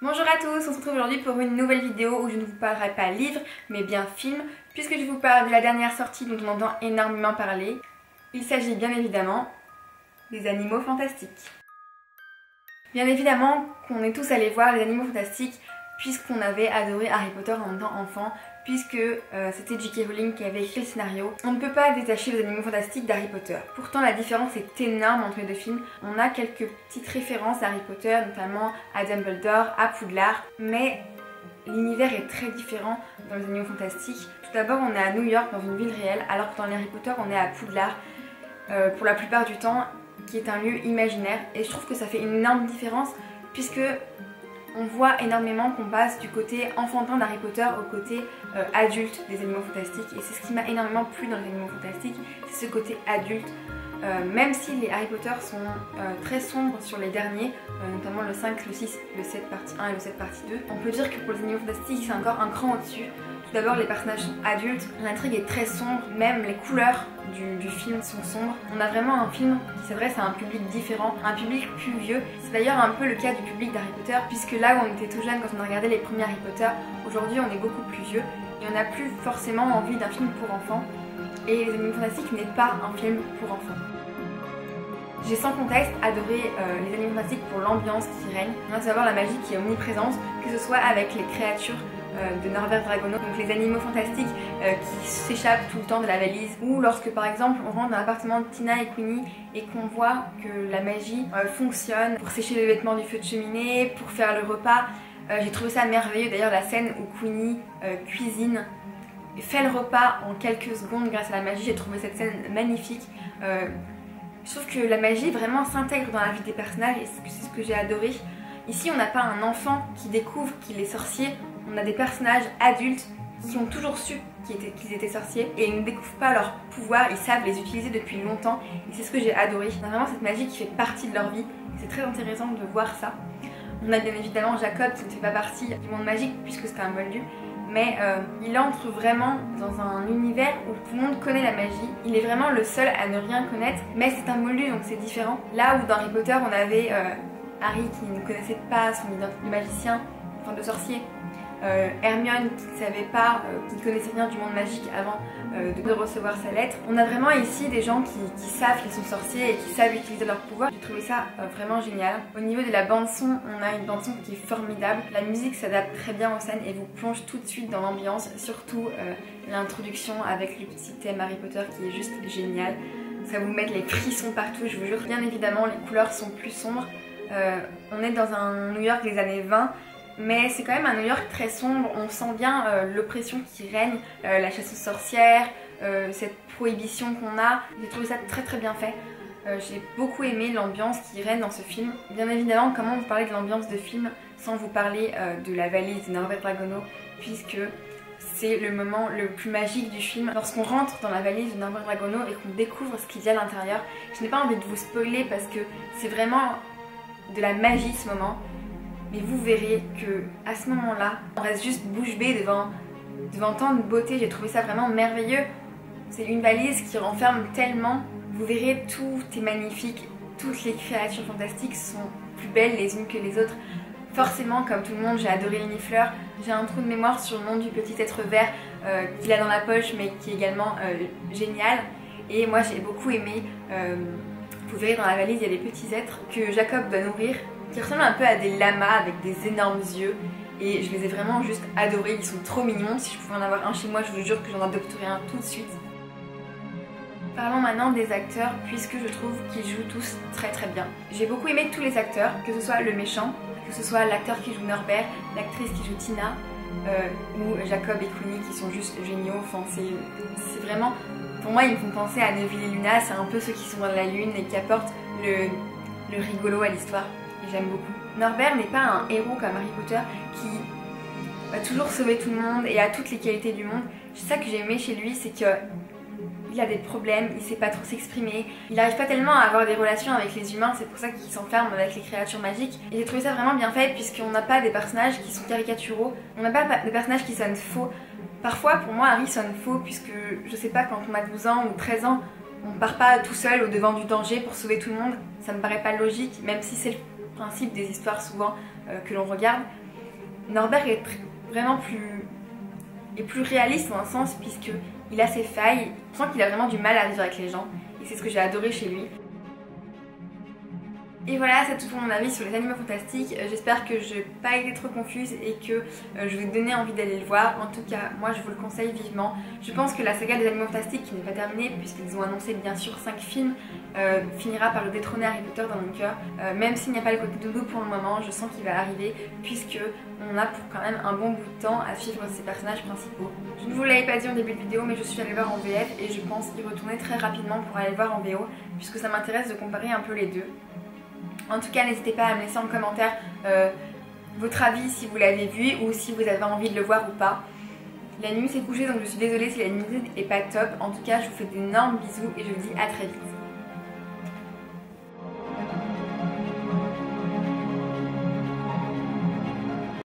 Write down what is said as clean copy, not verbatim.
Bonjour à tous, on se retrouve aujourd'hui pour une nouvelle vidéo où je ne vous parlerai pas livre mais bien film, puisque je vous parle de la dernière sortie dont on entend énormément parler. Il s'agit bien évidemment des Animaux Fantastiques. Bien évidemment qu'on est tous allés voir les Animaux Fantastiques puisqu'on avait adoré Harry Potter en étant enfant, puisque c'était J.K. Rowling qui avait écrit le scénario. On ne peut pas détacher les Animaux Fantastiques d'Harry Potter. Pourtant la différence est énorme entre les deux films. On a quelques petites références à Harry Potter, notamment à Dumbledore, à Poudlard, mais l'univers est très différent dans les Animaux Fantastiques. Tout d'abord on est à New York, dans une ville réelle, alors que dans les Harry Potter on est à Poudlard, pour la plupart du temps, qui est un lieu imaginaire. Et je trouve que ça fait une énorme différence, puisque on voit énormément qu'on passe du côté enfantin d'Harry Potter au côté adulte des Animaux Fantastiques, et c'est ce qui m'a énormément plu dans les Animaux Fantastiques, c'est ce côté adulte. Même si les Harry Potter sont très sombres sur les derniers, notamment le 5, le 6, le 7 partie 1 et le 7 partie 2, on peut dire que pour les Animaux Fantastiques c'est encore un cran au-dessus. Tout d'abord les personnages sont adultes, l'intrigue est très sombre, même les couleurs du film sont sombres. On a vraiment un film qui s'adresse à un public différent, un public plus vieux. C'est d'ailleurs un peu le cas du public d'Harry Potter, puisque là où on était tout jeune quand on a regardé les premiers Harry Potter, aujourd'hui on est beaucoup plus vieux et on n'a plus forcément envie d'un film pour enfants. Et les Animaux Fantastiques n'est pas un film pour enfants. J'ai sans conteste adoré les Animaux Fantastiques pour l'ambiance qui règne, à savoir la magie qui est omniprésente, que ce soit avec les créatures de Norbert Dragono, donc les animaux fantastiques qui s'échappent tout le temps de la valise, ou lorsque par exemple on rentre dans l'appartement de Tina et Queenie et qu'on voit que la magie fonctionne pour sécher les vêtements du feu de cheminée, pour faire le repas. J'ai trouvé ça merveilleux, d'ailleurs la scène où Queenie cuisine, fait le repas en quelques secondes grâce à la magie, j'ai trouvé cette scène magnifique. Je trouve que la magie vraiment s'intègre dans la vie des personnages et c'est ce que j'ai adoré. Ici on n'a pas un enfant qui découvre qu'il est sorcier, on a des personnages adultes qui ont toujours su qu'ils étaient sorciers et ils ne découvrent pas leur pouvoir, ils savent les utiliser depuis longtemps et c'est ce que j'ai adoré. On a vraiment cette magie qui fait partie de leur vie, c'est très intéressant de voir ça. On a bien évidemment Jacob qui ne fait pas partie du monde magique puisque c'est un moldu, mais il entre vraiment dans un univers où tout le monde connaît la magie. Il est vraiment le seul à ne rien connaître, mais c'est un moldu donc c'est différent. Là où dans Harry Potter on avait Harry qui ne connaissait pas son identité de magicien, enfin de sorcier, Hermione qui ne savait pas, qui ne connaissait rien du monde magique avant de recevoir sa lettre. On a vraiment ici des gens qui savent qu'ils sont sorciers et qui savent utiliser leur pouvoir. J'ai trouvé ça vraiment génial. Au niveau de la bande son, on a une bande son qui est formidable. La musique s'adapte très bien aux scènes et vous plonge tout de suite dans l'ambiance, surtout l'introduction avec le petit thème Harry Potter qui est juste génial. Ça vous met les frissons partout, je vous jure. Bien évidemment, les couleurs sont plus sombres. On est dans un New York des années 20, mais c'est quand même un New York très sombre. On sent bien l'oppression qui règne, la chasse aux sorcières, cette prohibition qu'on a. J'ai trouvé ça très très bien fait. J'ai beaucoup aimé l'ambiance qui règne dans ce film. Bien évidemment, comment vous parler de l'ambiance de film sans vous parler de la valise de Norbert Dragono, puisque c'est le moment le plus magique du film. Lorsqu'on rentre dans la valise de Norbert Dragono et qu'on découvre ce qu'il y a à l'intérieur, je n'ai pas envie de vous spoiler parce que c'est vraiment de la magie ce moment. Mais vous verrez que à ce moment-là, on reste juste bouche bée devant tant de beauté. J'ai trouvé ça vraiment merveilleux. C'est une valise qui renferme tellement. Vous verrez, tout est magnifique. Toutes les créatures fantastiques sont plus belles les unes que les autres. Forcément, comme tout le monde, j'ai adoré Linifleur. J'ai un trou de mémoire sur le nom du petit être vert qu'il a dans la poche, mais qui est également génial. Et moi, j'ai beaucoup aimé. Vous verrez, dans la valise, il y a des petits êtres que Jacob doit nourrir, qui ressemblent un peu à des lamas avec des énormes yeux. Et je les ai vraiment juste adorés, ils sont trop mignons. Si je pouvais en avoir un chez moi, je vous jure que j'en adopterais un tout de suite. Parlons maintenant des acteurs, puisque je trouve qu'ils jouent tous très très bien. J'ai beaucoup aimé tous les acteurs, que ce soit le méchant, que ce soit l'acteur qui joue Norbert, l'actrice qui joue Tina, ou Jacob et Queenie qui sont juste géniaux. Enfin, c'est vraiment... Pour moi, ils me font penser à Neville et Luna, c'est un peu ceux qui sont dans la lune et qui apportent le rigolo à l'histoire. Et j'aime beaucoup. Norbert n'est pas un héros comme Harry Potter qui va toujours sauver tout le monde et a toutes les qualités du monde. C'est ça que j'ai aimé chez lui, c'est qu'il a des problèmes, il sait pas trop s'exprimer, il n'arrive pas tellement à avoir des relations avec les humains, c'est pour ça qu'il s'enferme avec les créatures magiques. Et j'ai trouvé ça vraiment bien fait puisqu'on n'a pas des personnages qui sont caricaturaux, on n'a pas des personnages qui sonnent faux. Parfois, pour moi, Harry sonne faux puisque, je sais pas, quand on a 12 ans ou 13 ans, on part pas tout seul au devant du danger pour sauver tout le monde. Ça me paraît pas logique, même si c'est le principe des histoires souvent que l'on regarde. Norbert est vraiment plus réaliste dans un sens, puisqu'il a ses failles, on sent qu'il a vraiment du mal à vivre avec les gens, et c'est ce que j'ai adoré chez lui. Et voilà, c'est tout pour mon avis sur les animaux fantastiques. J'espère que je n'ai pas été trop confuse et que je vous ai donné envie d'aller le voir. En tout cas, moi je vous le conseille vivement. Je pense que la saga des animaux fantastiques, qui n'est pas terminée puisqu'ils ont annoncé bien sûr 5 films, finira par le détrôner Harry Potter dans mon cœur. Même s'il n'y a pas le côté doudou pour le moment, je sens qu'il va arriver puisque on a pour quand même un bon bout de temps à suivre ces personnages principaux. Je ne vous l'avais pas dit en début de vidéo, mais je suis allée voir en VF et je pense y retourner très rapidement pour aller le voir en VO puisque ça m'intéresse de comparer un peu les deux. En tout cas, n'hésitez pas à me laisser en commentaire votre avis si vous l'avez vu ou si vous avez envie de le voir ou pas. La nuit s'est couchée, donc je suis désolée si la nuit n'est pas top. En tout cas, je vous fais d'énormes bisous et je vous dis à très vite.